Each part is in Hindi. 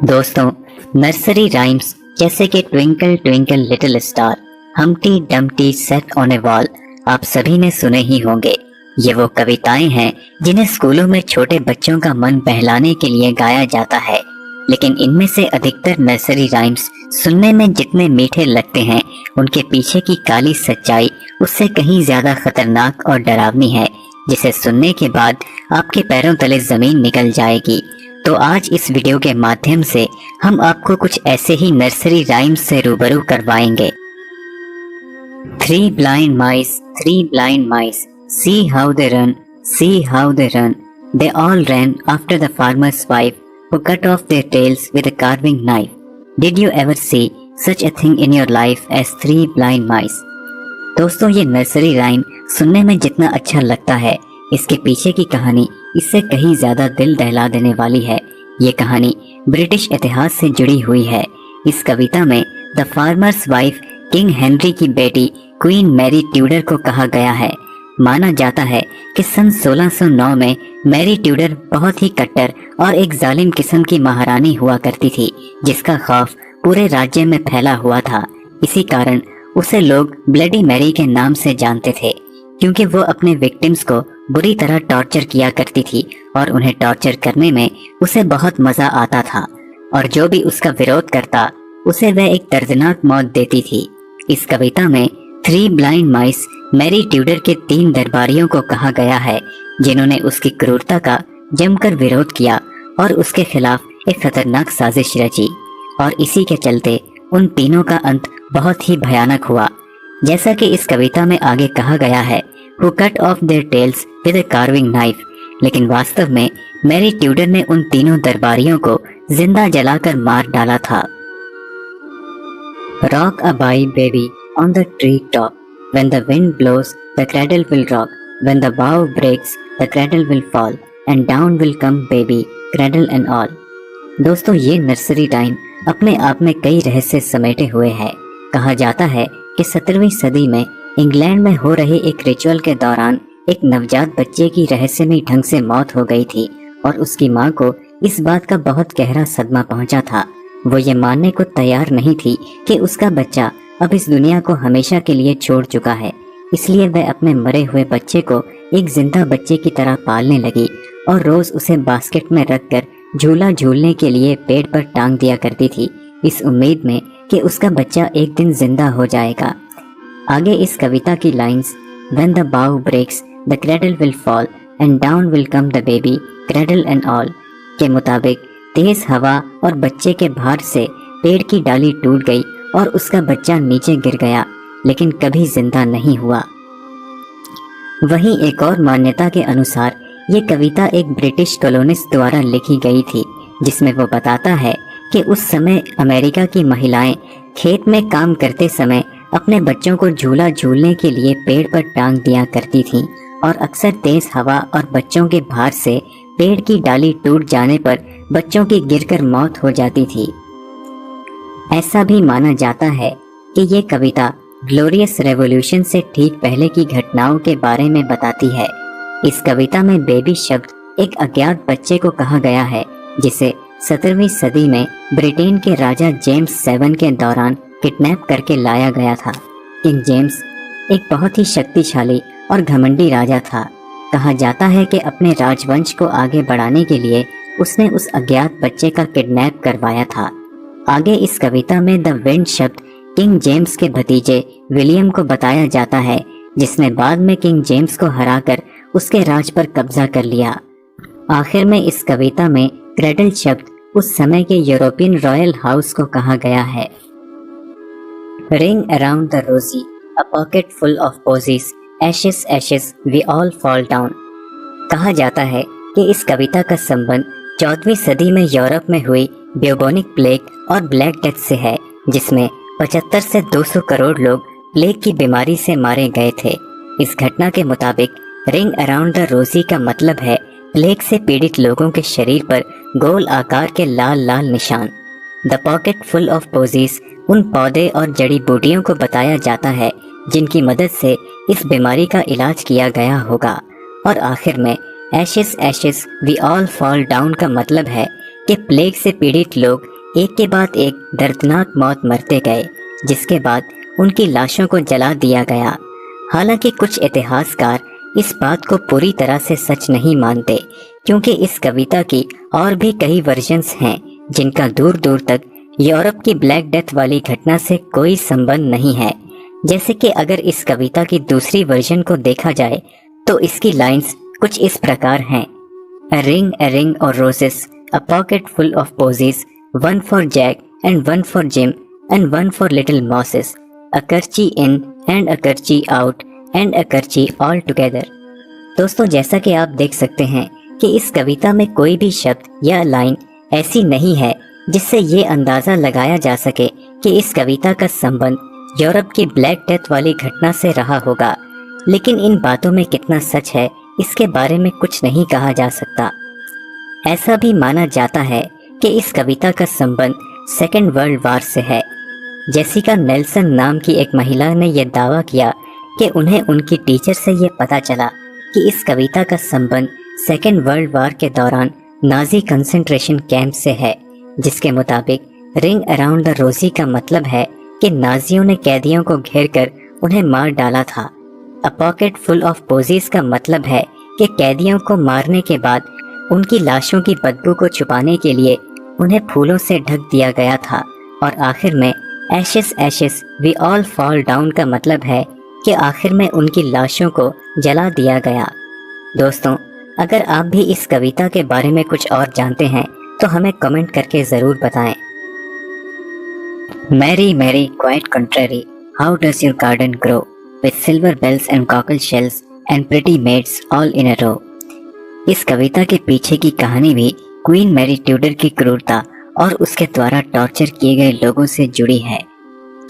दोस्तों, नर्सरी राइम्स जैसे कि twinkle twinkle little star, हमटी Dumpty set on A wall आप सभी ने सुने ही होंगे। ये वो कविताएं हैं जिन्हें स्कूलों में छोटे बच्चों का मन बहलाने के लिए गाया जाता है। लेकिन इनमें से अधिकतर नर्सरी राइम्स सुनने में जितने मीठे लगते हैं, उनके पीछे की काली सच्चाई उससे कहीं ज्यादा खतरनाक और डरावनी है, जिसे सुनने के बाद आपके पैरों तले जमीन निकल जाएगी। तो आज इस वीडियो के माध्यम से हम आपको कुछ ऐसे ही नर्सरी राइम्स से रूबरू करवाएंगे। Three blind mice, see how they run, see how they run. They all ran after the farmer's wife, who cut off their tails with a carving knife. Did you ever see such a thing in your life as three blind mice? दोस्तों, ये नर्सरी राइम सुनने में जितना अच्छा लगता है, इसके पीछे की कहानी इससे कहीं ज्यादा दिल दहला देने वाली है। ये कहानी ब्रिटिश इतिहास से जुड़ी हुई है। इस कविता में the farmer's wife king Henry की बेटी क्वीन मैरी ट्यूडर को कहा गया है। माना जाता है कि सन 1609 में मैरी ट्यूडर बहुत ही कट्टर और एक जालिम किस्म की महारानी हुआ करती थी, जिसका खौफ पूरे राज्य में फैला हुआ था। इसी कारण उसे लोग ब्लडी मैरी के नाम से जानते थे, क्योंकि वो अपने विक्टिम्स को बुरी तरह टॉर्चर किया करती थी और उन्हें टॉर्चर करने में उसे बहुत मजा आता था, और जो भी उसका विरोध करता उसे वह एक दर्दनाक मौत देती थी। इस कविता में थ्री ब्लाइंड माइस मैरी ट्यूडर के 3 दरबारियों को कहा गया है, जिन्होंने उसकी क्रूरता का जमकर विरोध किया और उसके खिलाफ एक खतरनाक साजिश रची, और इसी के चलते उन तीनों का अंत बहुत ही भयानक हुआ। जैसा कि इस कविता में आगे कहा गया है, who cut off their tails with a carving knife, लेकिन वास्तव में मैरी ट्यूडर ने उन तीनों दरबारियों को जिंदा जलाकर मार डाला था। Rock a bye baby on the tree top, when the wind blows the cradle will rock, when the bough breaks the cradle will fall, and down will come baby cradle and all। दोस्तों, ये नर्सरी राइम अपने आप में कई रहस्य समेटे हुए है। कहा जाता है कि 17वीं सदी में इंग्लैंड में हो रहे एक रिचुअल के दौरान एक नवजात बच्चे की रहस्यमयी ढंग से मौत हो गई थी, और उसकी मां को इस बात का बहुत गहरा सदमा पहुंचा था। वो ये मानने को तैयार नहीं थी कि उसका बच्चा अब इस दुनिया को हमेशा के लिए छोड़ चुका है। इसलिए वह अपने मरे हुए बच्चे को एक जिंदा बच्चे की तरह पालने लगी और रोज उसे बास्केट में रखकर झूला झूलने के लिए पेड़ पर टांग दिया करती थी, इस उम्मीद में कि उसका बच्चा एक दिन जिंदा हो जाएगा। आगे इस कविता की lines When the bough breaks, the cradle will fall, and down will come the baby, cradle and all के मुताबिक तेज हवा और बच्चे के भार से पेड़ की डाली टूट गई और उसका बच्चा नीचे गिर गया, लेकिन कभी जिंदा नहीं हुआ। वहीं एक और मान्यता के अनुसार ये कविता एक ब्रिटिश कॉलोनिस्ट द्वारा लिखी गई थी, जिसमें वो बताता है कि उस समय अमेरिका की महिलाएं खेत में काम करते समय अपने बच्चों को झूला झूलने के लिए पेड़ पर टांग दिया करती थीं, और अक्सर तेज हवा और बच्चों के भार से पेड़ की डाली टूट जाने पर बच्चों की गिरकर मौत हो जाती थी। ऐसा भी माना जाता है कि ये कविता ग्लोरियस रेवोल्यूशन से ठीक पहले की घटनाओं के बारे में बताती है। इस कविता में बेबी शब्द एक अज्ञात बच्चे को कहा गया है, जिसे 17वीं सदी में ब्रिटेन के राजा जेम्स 7 के दौरान किडनैप करके लाया गया था। किंग जेम्स एक बहुत ही शक्तिशाली और घमंडी राजा था। कहा जाता है कि अपने राजवंश को आगे बढ़ाने के लिए उसने उस अज्ञात बच्चे का किडनैप करवाया था। आगे इस कविता में द विंड शब्द किंग जेम्स के भतीजे विलियम को बताया जाता है, जिसने बाद में किंग जेम्स को हराकर उसके राज पर कब्जा कर लिया। आखिर में इस कविता में क्रेडल शब्द उस समय के यूरोपियन रॉयल हाउस को कहा गया है। Ring around the rosy, a pocket full of posies, ashes ashes we all fall down। कहा जाता है कि इस कविता का संबंध 14वीं सदी में यूरोप में हुई ब्यूबोनिक प्लेग और ब्लैक डेथ से है, जिसमें 75 से 200 करोड़ लोग प्लेग की बीमारी से मारे गए थे। इस घटना के मुताबिक रिंग अराउंड द रोजी का मतलब है प्लेग से पीड़ित लोगों के शरीर पर गोल आकार के लाल लाल निशान। द पॉकेट फुल ऑफ पोजीज उन पौधे और जड़ी बूटियों को बताया जाता है जिनकी मदद से इस बीमारी का इलाज किया गया होगा। और आखिर में ashes ashes we all fall down का मतलब है कि प्लेग से पीड़ित लोग एक के बाद एक दर्दनाक मौत मरते गए, जिसके बाद उनकी लाशों को जला दिया गया। हालांकि कुछ इतिहासकार इस बात को पूरी तरह से सच नहीं मानते, क्योंकि इस कविता की और भी कई वर्जन्स हैं जिनका दूर दूर तक यूरोप की ब्लैक डेथ वाली घटना से कोई संबंध नहीं है। जैसे कि अगर इस कविता की दूसरी वर्जन को देखा जाए तो इसकी लाइंस कुछ इस प्रकार हैं। A ring of roses, a pocket full of posies, one for Jack and one for Jim and one for little Moses, a kerchie in and a kerchie out and a kerchie all together। दोस्तों, जैसा कि आप देख सकते हैं कि इस कविता में कोई भी शब्द या लाइन ऐसी नहीं है जिससे ये अंदाज़ा लगाया जा सके कि इस कविता का संबंध यूरोप की ब्लैक डेथ वाली घटना से रहा होगा। लेकिन इन बातों में कितना सच है इसके बारे में कुछ नहीं कहा जा सकता। ऐसा भी माना जाता है कि इस कविता का संबंध सेकेंड वर्ल्ड वार से है। जेसिका नेल्सन नाम की एक महिला ने यह दावा किया कि उन्हें उनकी टीचर से यह पता चला कि इस कविता का संबंध सेकेंड वर्ल्ड वार के दौरान नाजी कंसंट्रेशन कैंप से है, जिसके मुताबिक रिंग अराउंड द रोजी का मतलब है कि नाजियों ने कैदियों को घेरकर उन्हें मार डाला था। अ पॉकेट फुल ऑफ पोजीज का मतलब है कि कैदियों को मारने के बाद उनकी लाशों की बदबू को छुपाने के लिए उन्हें फूलों से ढक दिया गया था। और आखिर में ashes ashes we all fall down का मतलब है कि आखिर में उनकी लाशों को जला दिया गया। दोस्तों, अगर आप भी इस कविता के बारे में कुछ और जानते हैं तो हमें कमेंट करके ज़रूर बताएं। Mary Mary quite contrary, how does your garden grow with silver bells and cockle shells and pretty maids all in a row। इस कविता के पीछे की कहानी भी क्वीन मैरी ट्यूडर की क्रूरता और उसके द्वारा टॉर्चर किए गए लोगों से जुड़ी है।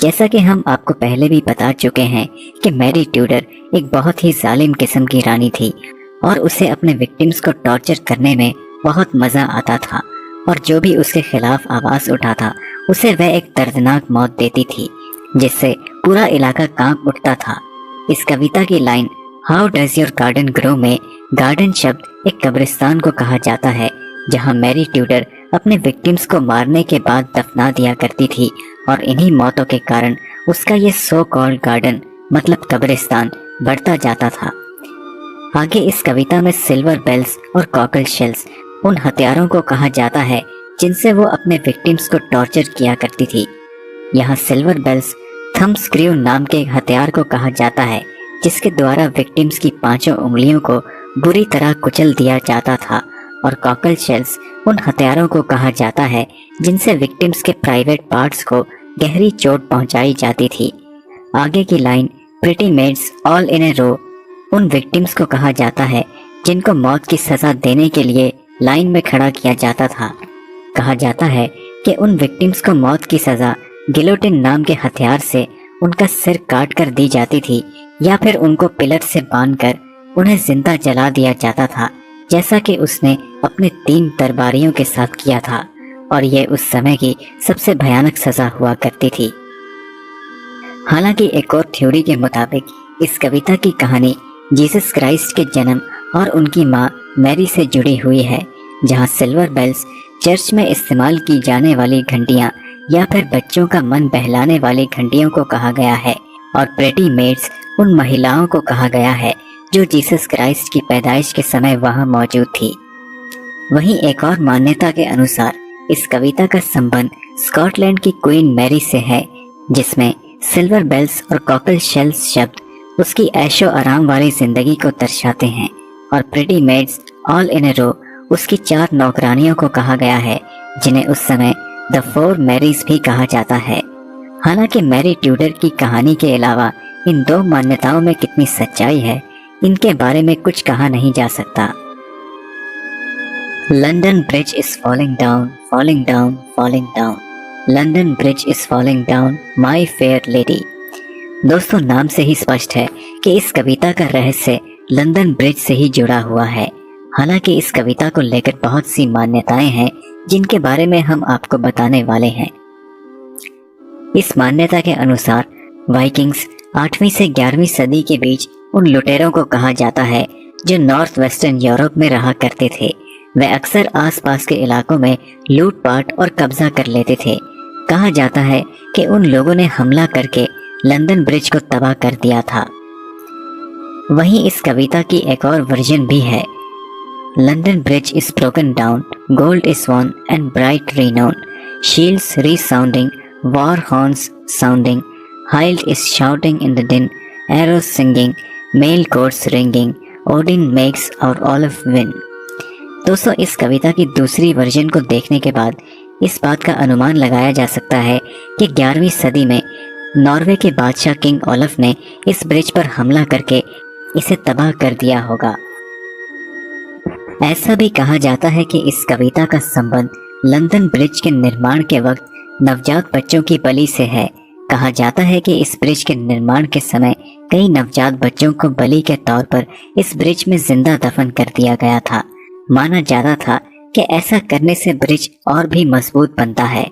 जैसा कि हम आपको पहले भी बता चुके हैं कि मैरी ट्यूडर एक बहुत ही जालिम किस्म की रानी थी और उसे अपने विक्टिम्स को टॉर्चर करने में बहुत मज़ा आता था, और जो भी उसके खिलाफ आवाज़ उठाता उसे वह एक दर्दनाक मौत देती थी, जिससे पूरा इलाका कांप उठता था। इस कविता की line how does your garden grow में गार्डन शब्द एक कब्रिस्तान को कहा जाता है, जहां मैरी ट्यूडर अपने विक्टिम्स को मारने के बाद दफना दिया करती थी, और इन्हीं मौतों के कारण उसका ये सो कॉल्ड गार्डन मतलब कब्रिस्तान बढ़ता जाता था। आगे इस कविता में सिल्वर बेल्स और कॉकल शेल्स उन हथियारों को कहा जाता है जिनसे वो अपने विक्टिम्स को टॉर्चर किया करती थी। यहाँ सिल्वर बेल्स थंब स्क्रू नाम के हथियार को कहा जाता है, जिसके द्वारा विक्टिम्स की पांचों उंगलियों को बुरी तरह कुचल दिया जाता था, और कॉकल शेल्स उन हथियारों को कहा जाता है जिनसे विक्टिम्स के प्राइवेट पार्ट्स को गहरी चोट पहुंचाई जाती थी। आगे की line pretty maids all in a row उन विक्टिम्स को कहा जाता है जिनको मौत की सजा देने के लिए लाइन में खड़ा किया जाता था। कहा जाता है कि उन विक्टिम्स को मौत की सजा गिलोटिन नाम के हथियार से उनका सिर काट कर दी जाती थी, या फिर उनको पिलर से बांधकर उन्हें जिंदा जला दिया जाता था, जैसा कि उसने अपने 3 दरबारियों के साथ किया था, और यह उस समय की सबसे भयानक सजा हुआ करती थी। हालांकि एक और थ्योरी के मुताबिक इस कविता की कहानी जीसस क्राइस्ट के जन्म और उनकी मां मैरी से जुड़ी हुई है, जहां सिल्वर बेल्स चर्च में इस्तेमाल की जाने वाली घंटियां या फिर बच्चों का मन बहलाने वाली घंटियों को कहा गया है, और प्रेटी मेड्स उन महिलाओं को कहा गया है जो जीसस क्राइस्ट की पैदाइश के समय वहां मौजूद थी। वहीं एक और मान्यता के अनुसार इस कविता का संबंध स्कॉटलैंड की क्वीन मैरी से है, जिसमें सिल्वर बेल्स और कॉकल शेल्स शब्द उसकी ऐशो आराम वाली जिंदगी को दर्शाते हैं, और pretty maids all in a रो उसकी 4 नौकरानियों को कहा गया है, जिन्हें उस समय द 4 मैरीज भी कहा जाता है। हालांकि मैरी ट्यूडर की कहानी के अलावा इन 2 मान्यताओं में कितनी सच्चाई है, इनके बारे में कुछ कहा नहीं जा सकता। London bridge is falling down, falling down, falling down. London bridge is falling down, my fair lady. दोस्तों, नाम से ही स्पष्ट है कि इस कविता का रहस्य लंदन ब्रिज से ही जुड़ा हुआ है। हालांकि इस कविता को लेकर बहुत सी मान्यताएं हैं जिनके बारे में हम आपको बताने वाले हैं। इस मान्यता के अनुसार वाइकिंग्स 8वीं से 11वीं सदी के बीच उन लुटेरों को कहा जाता है जो नॉर्थ वेस्टर्न यूरोप में रहा करते थे, वे अक्सर आसपास के इलाकों में लूटपाट और कब्जा कर लेते थे। कहा जाता है कि उन लोगों ने हमला करके लंदन ब्रिज को तबाह कर दिया था। वहीं इस कविता की एक और वर्जन भी है। London bridge is broken down, gold is won and bright renown, shields resounding, war horns sounding, hild is shouting in the din, arrows singing, mail cords ringing, Odin makes our olive win। दोस्तों, इस कविता की दूसरी वर्जन को देखने के बाद इस बात का अनुमान लगाया जा सकता है कि 11वीं सदी में नॉर्वे के बादशाह किंग ओलफ ने इस ब्रिज पर हमला करके इसे तबाह कर दिया होगा। ऐसा भी कहा जाता है कि इस कविता का संबंध लंदन ब्रिज के निर्माण के वक्त नवजात बच्चों की बलि से है। कहा जाता है कि इस ब्रिज के निर्माण के समय कई नवजात बच्चों को बलि के तौर पर इस ब्रिज में जिंदा दफन कर दिया गया था। माना जाता था कि ऐसा करने से ब्रिज और भी मजबूत बनता है।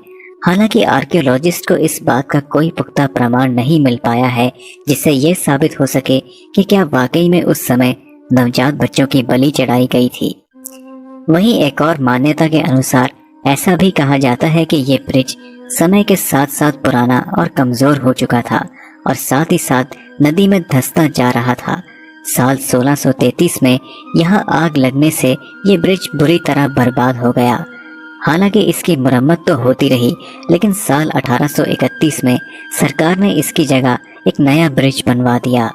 हालांकि आर्कियोलॉजिस्ट को इस बात का कोई पुख्ता प्रमाण नहीं मिल पाया है जिससे यह साबित हो सके कि क्या वाकई में उस समय नवजात बच्चों की बलि चढ़ाई गई थी। वहीं एक और मान्यता के अनुसार ऐसा भी कहा जाता है कि ये ब्रिज समय के साथ साथ पुराना और कमजोर हो चुका था और साथ ही साथ नदी में धंसता जा रहा था। साल 1633 में यहाँ आग लगने से ये ब्रिज बुरी तरह बर्बाद हो गया। हालांकि इसकी मरम्मत तो होती रही, लेकिन साल 1831 में सरकार ने इसकी जगह एक नया ब्रिज बनवा दिया।